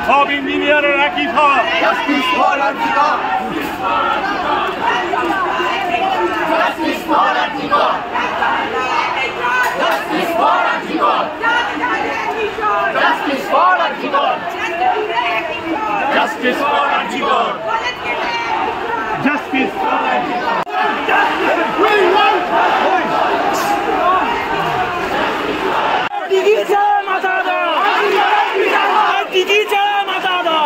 সব ইঞ্জিনিয়ারের একই সব। Justice for Antigua. Justice for Antigua. Justice for Arjikar. Justice for Arjikar. We want Arjikar mata do. Arjikar mata do.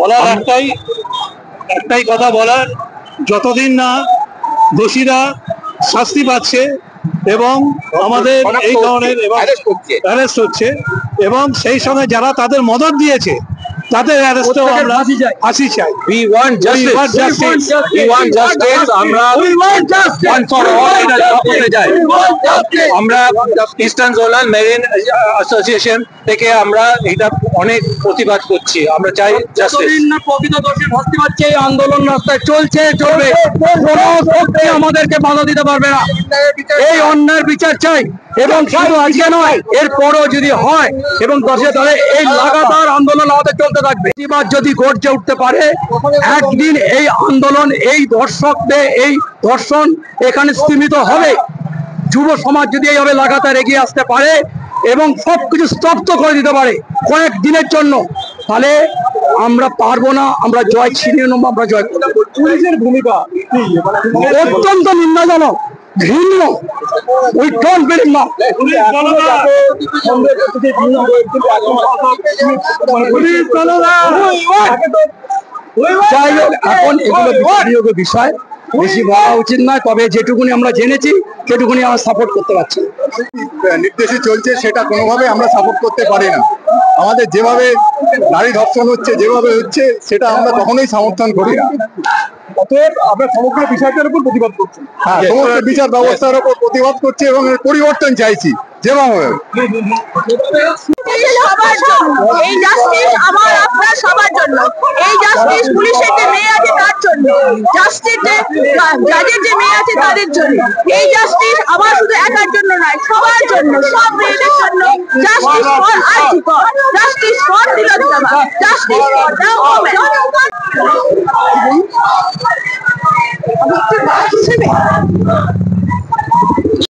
বলার একটাই কথা বলার, যতদিন না দোষীরা শাস্তি পাচ্ছে এবং আমাদের এই ধরনের অ্যারেস্ট হচ্ছে এবং সেই সঙ্গে যারা তাদের মদত দিয়েছে তাদের অ্যারেস্টেও আমরা ফাঁসি চাই। We want justice. We want justice. আমরা one for all এটা বলতে চাই। আমরা ইস্টার্ন জোনাল মেরিন অ্যাসোসিয়েশন থেকে আমরা এটা অনেক প্রতিবাদ করছি। আমরা চাই জাস্টিস। প্রকৃত দোষী শাস্তি পাচ্ছে, এই আন্দোলন রাস্তায় চলবে। কোনো শক্তি আমাদেরকে বাধা দিতে পারবে না। এই অন্যায়ের বিচার চাই এবং শুধু আজকে নয়, এরপরও যদি হয় এবং তাহলে এই লাগাতার আন্দোলন আমাদের চলতে থাকবে। প্রতিবাদ যদি গর্জে উঠতে পারে, একদিন এই আন্দোলন, এই দর্শকদের এই দর্শন এখানে সীমিত হবে। যুব সমাজ যদি এইভাবে লাগাতার এগিয়ে আসতে পারে এবং সবকিছু স্তব্ধ করে দিতে পারে কয়েকদিনের জন্য, তাহলে আমরা পারবো না, আমরা জয় ছিনিয়ে নেবো, আমরা জয় করব। পুলিশের ভূমিকা অত্যন্ত নিন্দাজনক, ঘৃণ্য। উই ডোন্ট বিলিভ না। যাই হোক, এখন এগুলো বিয়োগের বিষয়, বেশি বলা উচিত নয়। তবে যেটুকুনি আমরা জেনেছি সেটুকুনি আমরা সাপোর্ট করতে পারছি। নির্দেশে চলছে সেটা কোনোভাবে আমরা সাপোর্ট করতে পারি না। আমাদের যেভাবে নারী ধর্ষণ হচ্ছে, যেভাবে হচ্ছে, সেটা আমরা কখনোই সমর্থন করি না। অতএব আমরা সমগ্র বিষয়টার উপর প্রতিবাদ করছি। হ্যাঁ, সমস্ত বিচার ব্যবস্থার উপর প্রতিবাদ করছি এবং এর পরিবর্তন চাইছি যেভাবে। সবার জন্য এই জাস্টিস, আমার আপনার সবার জন্য এই জাস্টিস। পুলিশের যে মেয়ে আছে তার জন্য জাস্টিস, জাজের যে মেয়ে আছে তাদের জন্য এই জাস্টিস। আমার শুধু একার জন্য নয়, সবার জন্য, সব মেয়েদের জন্য। Justice for RG Kar, justice for Tilottama, justice for the women.